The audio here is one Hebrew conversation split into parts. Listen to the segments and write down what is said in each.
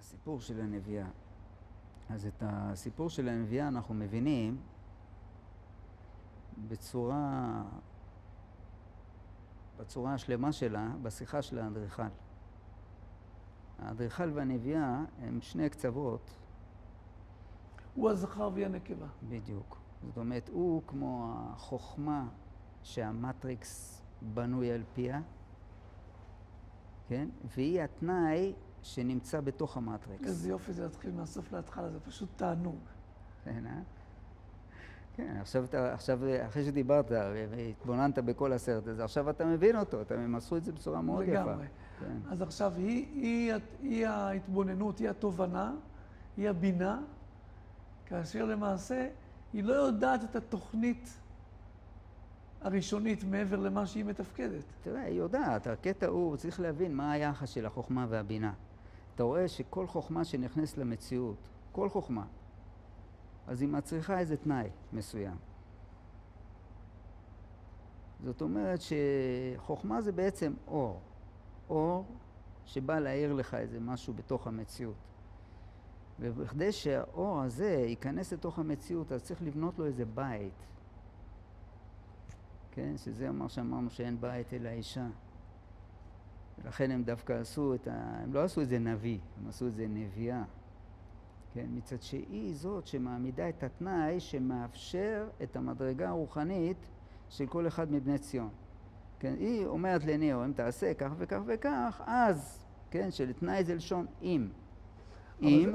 הסיפור של הנביאה. אז את הסיפור של הנביאה אנחנו מבינים בצורה השלמה שלה, בשיחה של האדריכל. האדריכל והנביאה הם שני קצוות. הוא הזכר והיא הנקבה. בדיוק. זאת אומרת, הוא כמו החוכמה שהמטריקס בנוי על פיה, כן? והיא התנאי שנמצא בתוך המטריקס. איזה יופי זה להתחיל מהסוף להתחלה, זה פשוט תענוג. כן, כן, עכשיו, אחרי שדיברת והתבוננת בכל הסרט הזה, עכשיו אתה מבין אותו, הם עשו את זה בצורה מאוד יפה. לגמרי. כן. אז עכשיו היא ההתבוננות, היא התובנה, היא הבינה, כאשר למעשה היא לא יודעת את התוכנית הראשונית מעבר למה שהיא מתפקדת. תראה, היא יודעת, הקטע הוא, צריך להבין מה היחס של החוכמה והבינה. אתה רואה שכל חוכמה שנכנס למציאות, כל חוכמה, אז היא מצריכה איזה תנאי מסוים. זאת אומרת שחוכמה זה בעצם אור. אור שבא להאיר לך איזה משהו בתוך המציאות. ובכדי שהאור הזה ייכנס לתוך המציאות, אז צריך לבנות לו איזה בית. כן? שזה מה שאמרנו שאין בית אלא אישה. ולכן הם דווקא עשו הם לא עשו את זה נביא, הם עשו את זה נביאה. כן? מצד שהיא זאת שמעמידה את התנאי שמאפשר את המדרגה הרוחנית של כל אחד מבני ציון. כן? היא אומרת לניאו, אם תעשה כך וכך וכך, אז, כן? שלתנאי זה לשון אם.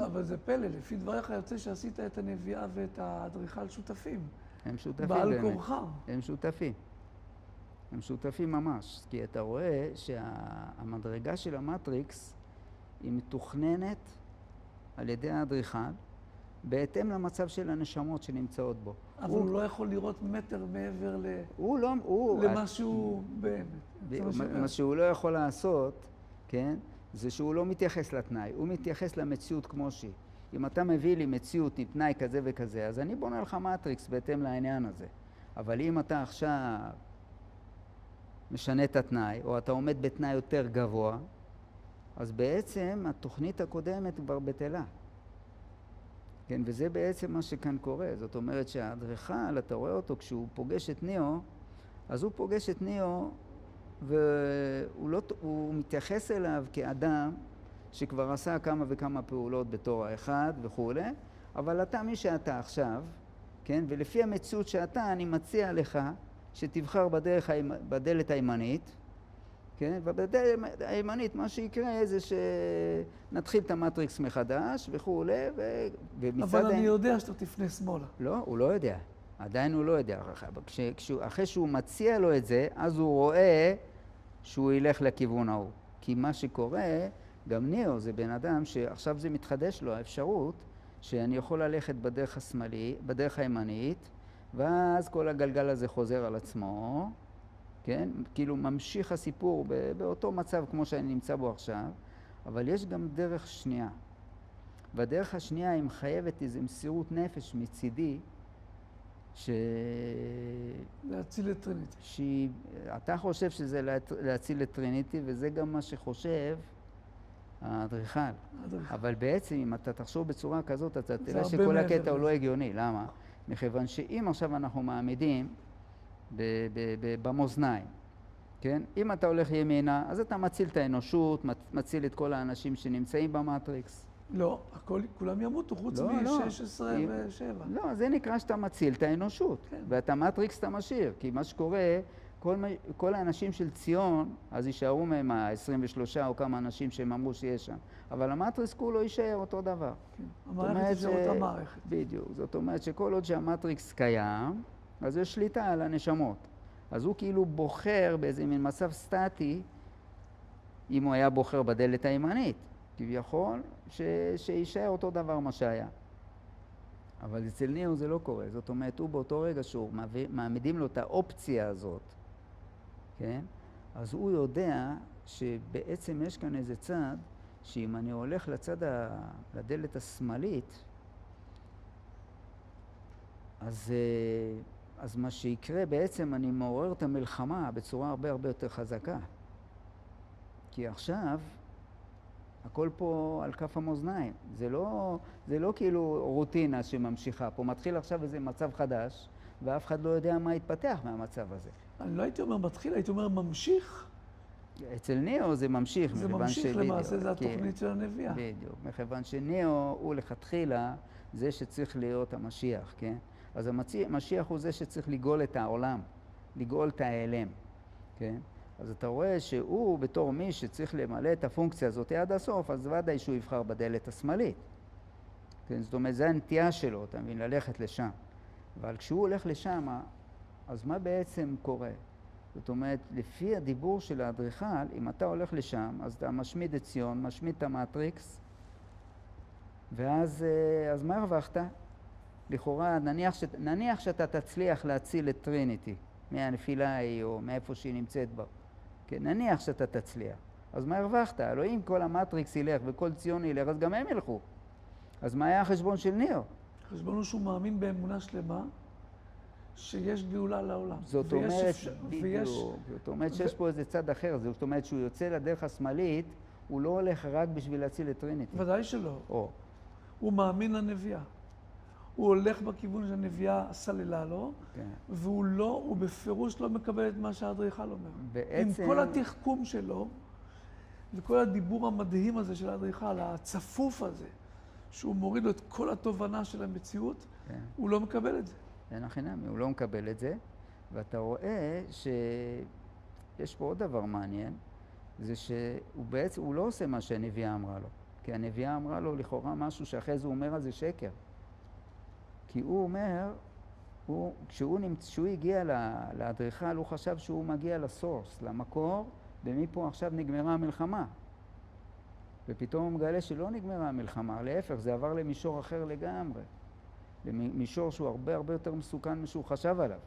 אבל זה פלא, לפי דבריך יוצא שעשית את הנביאה ואת האדריכל שותפים. הם שותפים בעל באמת. כורחם. הם שותפים. הם שותפים ממש. כי אתה רואה שהמדרגה של המטריקס היא מתוכננת על ידי האדריכל, בהתאם למצב של הנשמות שנמצאות בו. אבל הוא לא יכול לראות מטר מעבר למשהו באמת. מה שהוא לא יכול לעשות, כן? זה שהוא לא מתייחס לתנאי, הוא מתייחס למציאות כמו שהיא. אם אתה מביא לי מציאות עם תנאי כזה וכזה, אז אני בונה לך מטריקס בהתאם לעניין הזה. אבל אם אתה עכשיו משנה את התנאי, או אתה עומד בתנאי יותר גבוה, אז בעצם התוכנית הקודמת כבר בטלה. כן, וזה בעצם מה שכאן קורה. זאת אומרת שהאדריכל, אתה רואה אותו כשהוא פוגש את ניאו, אז הוא פוגש את ניאו והוא מתייחס אליו כאדם שכבר עשה כמה וכמה פעולות בתור האחד וכו', אבל אתה מי שאתה עכשיו, כן? ולפי המציאות שאתה, אני מציע לך שתבחר בדלת הימנית, כן? ובדלת הימנית מה שיקרה זה שנתחיל את המטריקס מחדש וכו', אבל אני יודע שאתה תפנה שמאלה. לא, הוא לא יודע. עדיין הוא לא יודע. אחרי שהוא מציע לו את זה, אז הוא רואה שהוא ילך לכיוון ההוא. כי מה שקורה, גם ניאו זה בן אדם שעכשיו זה מתחדש לו האפשרות שאני יכול ללכת בדרך הימנית, ואז כל הגלגל הזה חוזר על עצמו, כן? כאילו ממשיך הסיפור באותו מצב כמו שאני נמצא בו עכשיו, אבל יש גם דרך שנייה. והדרך השנייה היא מחייבת איזו מסירות נפש מצידי, להציל את טריניטי. אתה חושב שזה להציל את טריניטי, וזה גם מה שחושב האדריכל. אבל בעצם אם אתה תחשוב בצורה כזאת, אתה תראה שכל הקטע הוא לא הגיוני. למה? מכיוון שאם עכשיו אנחנו מעמידים במאזניים, כן? אם אתה הולך ימינה, אז אתה מציל את האנושות, מציל את כל האנשים שנמצאים במטריקס. לא, כולם ימותו חוץ מ-16 ו-7. לא, זה נקרא שאתה מציל את האנושות, כן. ואת המטריקס אתה משאיר, כי מה שקורה, כל האנשים של ציון, אז יישארו מהם ה-23 או כמה אנשים שהם אמרו שיש שם, אבל המטריקס כולו יישאר אותו דבר. כן, המערכת יישאר אותה מערכת. בדיוק, זאת אומרת שכל עוד שהמטריקס קיים, אז יש שליטה על הנשמות. אז הוא כאילו בוחר באיזה מין מצב סטטי, אם הוא היה בוחר בדלת הימנית. כביכול, שישאר אותו דבר מה שהיה. אבל אצל ניאו זה לא קורה. זאת אומרת, הוא באותו רגע שהוא מעמידים לו את האופציה הזאת, כן? אז הוא יודע שבעצם יש כאן איזה צד, שאם אני הולך לדלת השמאלית, אז מה שיקרה בעצם, אני מעורר את המלחמה בצורה הרבה הרבה יותר חזקה. כי עכשיו, הכל פה על כף המאזניים. זה לא כאילו רוטינה שממשיכה. פה מתחיל עכשיו איזה מצב חדש, ואף אחד לא יודע מה יתפתח מהמצב הזה. אני לא הייתי אומר מתחיל, הייתי אומר ממשיך. אצל ניאו זה ממשיך. זה ממשיך למעשה, זה התוכנית של הנביאה. בדיוק. מכיוון שניאו הוא לכתחילה זה שצריך להיות המשיח, כן? אז המשיח הוא זה שצריך לגאול את העולם, לגאול את ההיעלם, כן? אז אתה רואה שהוא בתור מי שצריך למלא את הפונקציה הזאת עד הסוף, אז ודאי שהוא יבחר בדלת השמאלית. כן? זאת אומרת, זה הנטייה שלו, אתה מבין, ללכת לשם. אבל כשהוא הולך לשם, אז מה בעצם קורה? זאת אומרת, לפי הדיבור של האדריכל, אם אתה הולך לשם, אז אתה משמיד את ציון, משמיד את המטריקס, ואז אז מה הרווחת? לכאורה, נניח שאתה תצליח להציל את טריניטי מהנפילה ההיא או מאיפה שהיא נמצאת בה. כן, נניח שאתה תצליח. אז מה הרווחת? הלוא אם כל המטריקס ילך וכל ציון ילך, אז גם הם ילכו. אז מה היה החשבון של ניאו? החשבון הוא שהוא מאמין באמונה שלמה, שיש גאולה לעולם. זאת אומרת, בדיוק. זאת אומרת שיש פה איזה צד אחר. זאת אומרת שהוא יוצא לדרך השמאלית, הוא לא הולך רק בשביל להציל את טריניטי. ודאי שלא. הוא מאמין לנביאה. הוא הולך בכיוון שהנביאה סללה לו, כן. הוא בפירוש לא מקבל את מה שהאדריכל אומר. בעצם... עם כל התחכום שלו, וכל הדיבור המדהים הזה של האדריכל, הצפוף הזה, שהוא מוריד לו את כל התובנה של המציאות, כן. הוא לא מקבל את זה. אין הכי נמי, הוא לא מקבל את זה, ואתה רואה שיש פה עוד דבר מעניין, זה שהוא בעצם, הוא לא עושה מה שהנביאה אמרה לו, כי הנביאה אמרה לו לכאורה משהו שאחרי זה הוא אומר, אז זה שקר. כי הוא אומר, כשהוא הגיע לאדריכל, הוא חשב שהוא מגיע לסורס, למקור, ומפה עכשיו נגמרה המלחמה. ופתאום הוא מגלה שלא נגמרה המלחמה, להפך, זה עבר למישור אחר לגמרי. למישור שהוא הרבה הרבה יותר מסוכן משהוא חשב עליו.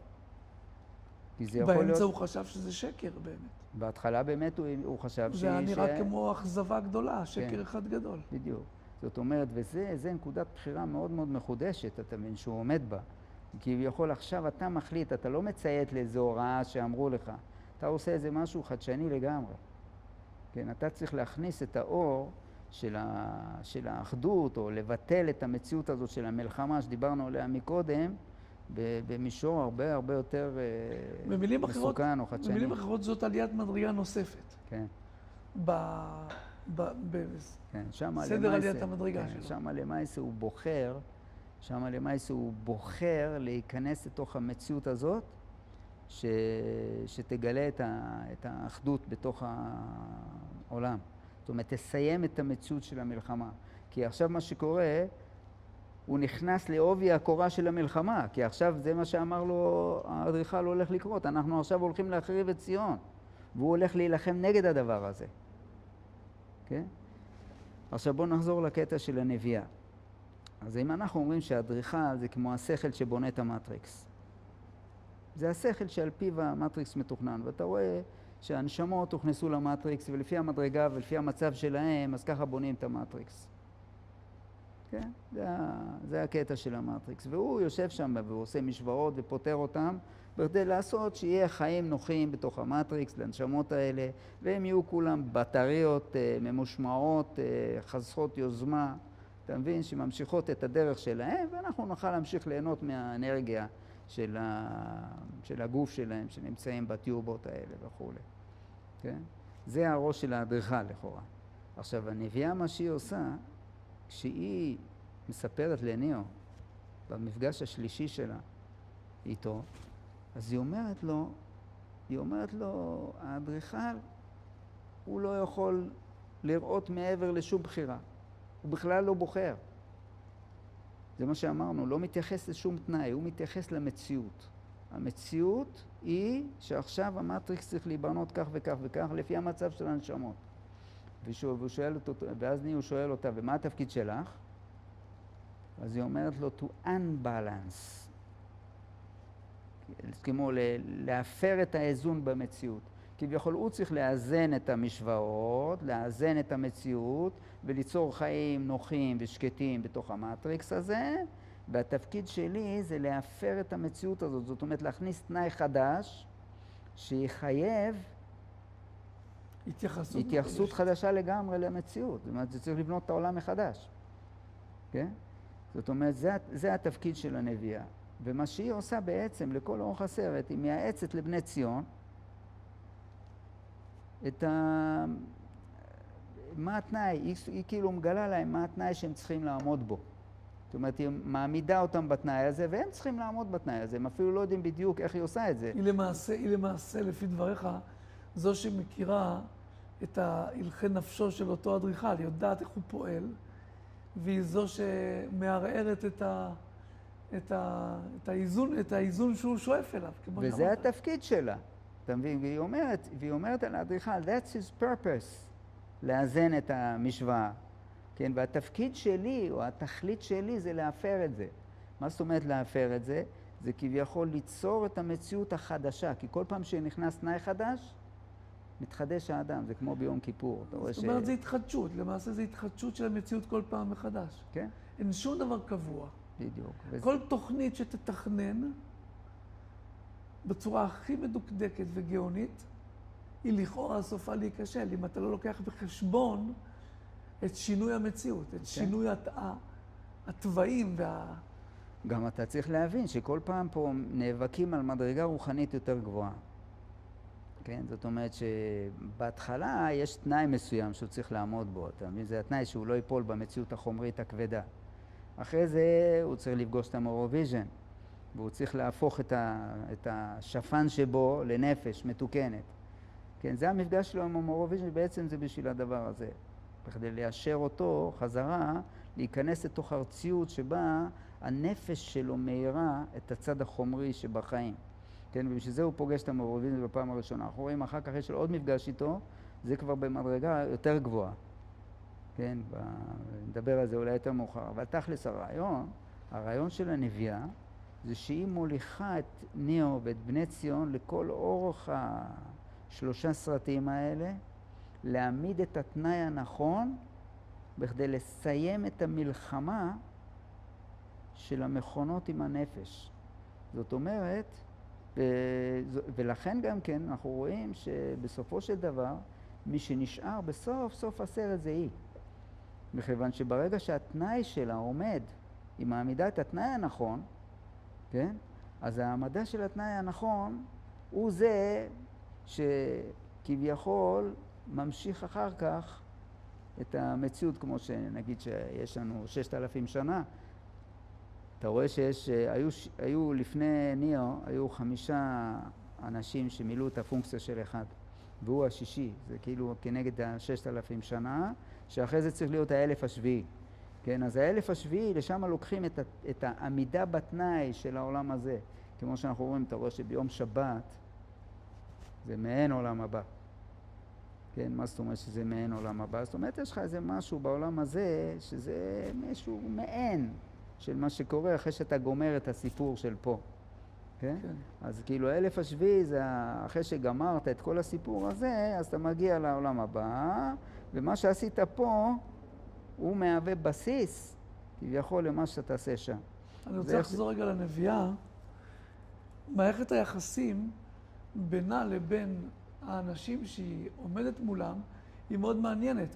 באמצע הוא חשב שזה שקר באמת. בהתחלה באמת הוא חשב זה היה נראה כמו אכזבה גדולה, שקר אחד גדול. בדיוק. זאת אומרת, וזה נקודת בחירה מאוד מאוד מחודשת, אתה מבין, שהוא עומד בה. כי יכול עכשיו אתה מחליט, אתה לא מציית לאיזו הוראה שאמרו לך. אתה עושה איזה משהו חדשני לגמרי. כן, אתה צריך להכניס את האור של האחדות, או לבטל את המציאות הזאת של המלחמה שדיברנו עליה מקודם, במישור הרבה הרבה יותר מסוכן או חדשני. במילים אחרות זאת עליית מדרגה נוספת. כן. סדר עליית המדרגה שלו. שם למעשה הוא בוחר להיכנס לתוך המציאות הזאת, שתגלה את האחדות בתוך העולם. זאת אומרת, תסיים את המציאות של המלחמה. כי עכשיו מה שקורה, הוא נכנס לעובי הקורה של המלחמה, כי עכשיו זה מה שאמר לו, האדריכל הולך לקרות. אנחנו עכשיו הולכים להחריב את ציון, והוא הולך להילחם נגד הדבר הזה. כן? עכשיו בואו נחזור לקטע של הנביאה. אז אם אנחנו אומרים שהאדריכל זה כמו השכל שבונה את המטריקס, זה השכל שעל פיו המטריקס מתוכנן, ואתה רואה שהנשמות הוכנסו למטריקס, ולפי המדרגה ולפי המצב שלהם, אז ככה בונים את המטריקס. כן? זה הקטע של המטריקס. והוא יושב שם והוא עושה משוואות ופותר אותם, בכדי לעשות שיהיה חיים נוחים בתוך המטריקס לנשמות האלה, והם יהיו כולם בטריות ממושמעות, חסכות יוזמה, אתה מבין? שממשיכות את הדרך שלהם, ואנחנו נוכל להמשיך ליהנות מהאנרגיה של הגוף שלהם, שנמצאים בטיובות האלה וכו'. כן? זה הראש של האדריכל לכאורה. עכשיו, הנביאה מה שהיא עושה, כשהיא מספרת לניאו, במפגש השלישי שלה איתו, אז היא אומרת לו, האדריכל, הוא לא יכול לראות מעבר לשום בחירה. הוא בכלל לא בוחר. זה מה שאמרנו, לא מתייחס לשום תנאי, הוא מתייחס למציאות. המציאות היא שעכשיו המטריקס צריך להיבנות כך וכך וכך, לפי המצב של הנשמות. ואז ניאו שואל אותה, ומה התפקיד שלך? אז היא אומרת לו, to unbalance. כמו להפר את האיזון במציאות. כביכול הוא צריך לאזן את המשוואות, לאזן את המציאות, וליצור חיים נוחים ושקטים בתוך המטריקס הזה, והתפקיד שלי זה להפר את המציאות הזאת. זאת אומרת, להכניס תנאי חדש, שיחייב התייחסות חדשה לגמרי למציאות. זאת אומרת, זה צריך לבנות את העולם מחדש. כן? זאת אומרת, זה התפקיד של הנביאה. ומה שהיא עושה בעצם, לכל אורך הסרט, היא מייעצת לבני ציון מה התנאי, היא כאילו מגלה להם מה התנאי שהם צריכים לעמוד בו. זאת אומרת, היא מעמידה אותם בתנאי הזה, והם צריכים לעמוד בתנאי הזה. הם אפילו לא יודעים בדיוק איך היא עושה את זה. היא למעשה, לפי דבריך, זו שמכירה את הלכי נפשו של אותו אדריכל, היא יודעת איך הוא פועל, והיא זו שמערערת את האיזון שהוא שואף אליו. וזה התפקיד שלה. אתה מבין? והיא אומרת על האדריכל, that's his purpose, לאזן את המשוואה. כן? והתפקיד שלי, או התכלית שלי, זה להפר את זה. מה זאת אומרת להפר את זה? זה כביכול ליצור את המציאות החדשה, כי כל פעם שנכנס תנאי חדש, מתחדש האדם, זה כמו ביום כיפור. זאת אומרת, זה התחדשות, למעשה זה התחדשות של המציאות כל פעם מחדש. כן. אין שום דבר קבוע. בדיוק. כל תוכנית שתתכנן, בצורה הכי מדוקדקת וגאונית, היא לכאורה סופה להיכשל, אם אתה לא לוקח בחשבון את שינוי המציאות, את שינוי התוואים גם אתה צריך להבין שכל פעם פה נאבקים על מדרגה רוחנית יותר גבוהה. כן? זאת אומרת שבהתחלה יש תנאי מסוים שהוא צריך לעמוד בו. אתה מבין? זה התנאי שהוא לא ייפול במציאות החומרית הכבדה. אחרי זה הוא צריך לפגוש את המורוויז'ן, והוא צריך להפוך את השפן שבו לנפש מתוקנת. כן? זה המפגש שלו עם המורוויז'ן, בעצם זה בשביל הדבר הזה. בכדי ליישר אותו חזרה, להיכנס לתוך ארציות שבה הנפש שלו מאירה את הצד החומרי שבחיים. כן, ובשביל זה הוא פוגש את המורוויז'ן בפעם הראשונה. אנחנו רואים אחר כך יש לו עוד מפגש איתו, זה כבר במדרגה יותר גבוהה. כן, נדבר על זה אולי יותר מאוחר. אבל תכלס הרעיון של הנביאה, זה שהיא מוליכה את ניאו ואת בני ציון לכל אורך השלושה סרטים האלה, להעמיד את התנאי הנכון, בכדי לסיים את המלחמה של המכונות עם הנפש. זאת אומרת, ולכן גם כן אנחנו רואים שבסופו של דבר, מי שנשאר בסוף הסרט זה היא. מכיוון שברגע שהתנאי שלה עומד, היא מעמידה את התנאי הנכון, כן? אז העמדה של התנאי הנכון הוא זה שכביכול ממשיך אחר כך את המציאות, כמו שנגיד שיש לנו 6,000 שנה. אתה רואה היו לפני ניאו, היו 5 אנשים שמילאו את הפונקציה של אחד, והוא השישי. זה כאילו כנגד ה6,000 שנה, שאחרי זה צריך להיות 1,000 השביעי. כן, אז 1,000 השביעי, לשם לוקחים את העמידה בתנאי של העולם הזה. כמו שאנחנו רואים, אתה רואה שביום שבת זה מעין עולם הבא. כן, מה זאת אומרת שזה מעין עולם הבא? זאת אומרת, יש לך איזה משהו בעולם הזה, שזה משהו מעין של מה שקורה אחרי שאתה גומר את הסיפור של פה. כן? כן. אז כאילו 1,000 השביעי זה אחרי שגמרת את כל הסיפור הזה, אז אתה מגיע לעולם הבא, ומה שעשית פה הוא מהווה בסיס כביכול למה שאתה תעשה שם. אני רוצה לחזור רגע לנביאה. מערכת היחסים בינה לבין האנשים שהיא עומדת מולם היא מאוד מעניינת,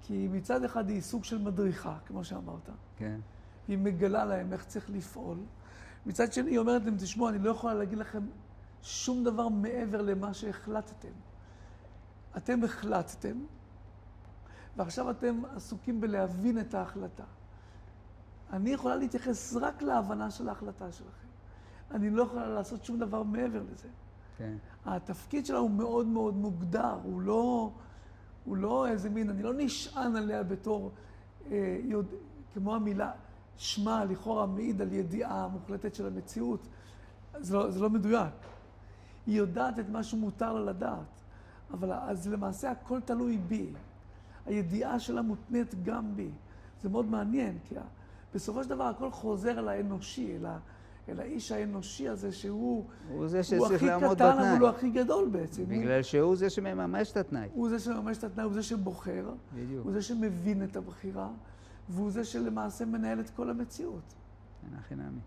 כי מצד אחד היא סוג של מדריכה, כמו שאמרת. כן. היא מגלה להם איך צריך לפעול. מצד שני, היא אומרת להם, תשמעו, אני לא יכולה להגיד לכם שום דבר מעבר למה שהחלטתם. אתם החלטתם, ועכשיו אתם עסוקים בלהבין את ההחלטה. אני יכולה להתייחס רק להבנה של ההחלטה שלכם. אני לא יכולה לעשות שום דבר מעבר לזה. כן. התפקיד שלה הוא מאוד מאוד מוגדר, הוא לא איזה מין, אני לא נשען עליה בתור, כמו המילה, שמה לכאורה מעיד על ידיעה מוחלטת של המציאות. זה לא מדויק. היא יודעת את מה שמותר לה לדעת, אבל אז למעשה הכל תלוי בי. הידיעה שלה מותנית גם בי. זה מאוד מעניין, כי בסופו של דבר הכל חוזר אל האנושי, אל האיש האנושי הזה שהוא הכי קטן, אבל הוא הכי גדול בעצם. בגלל שהוא זה שמממש את התנאי. הוא זה שמממש את התנאי, הוא זה שבוחר, בדיוק. הוא זה שמבין את הבחירה, והוא זה שלמעשה מנהל את כל המציאות. אין הכי נעמי.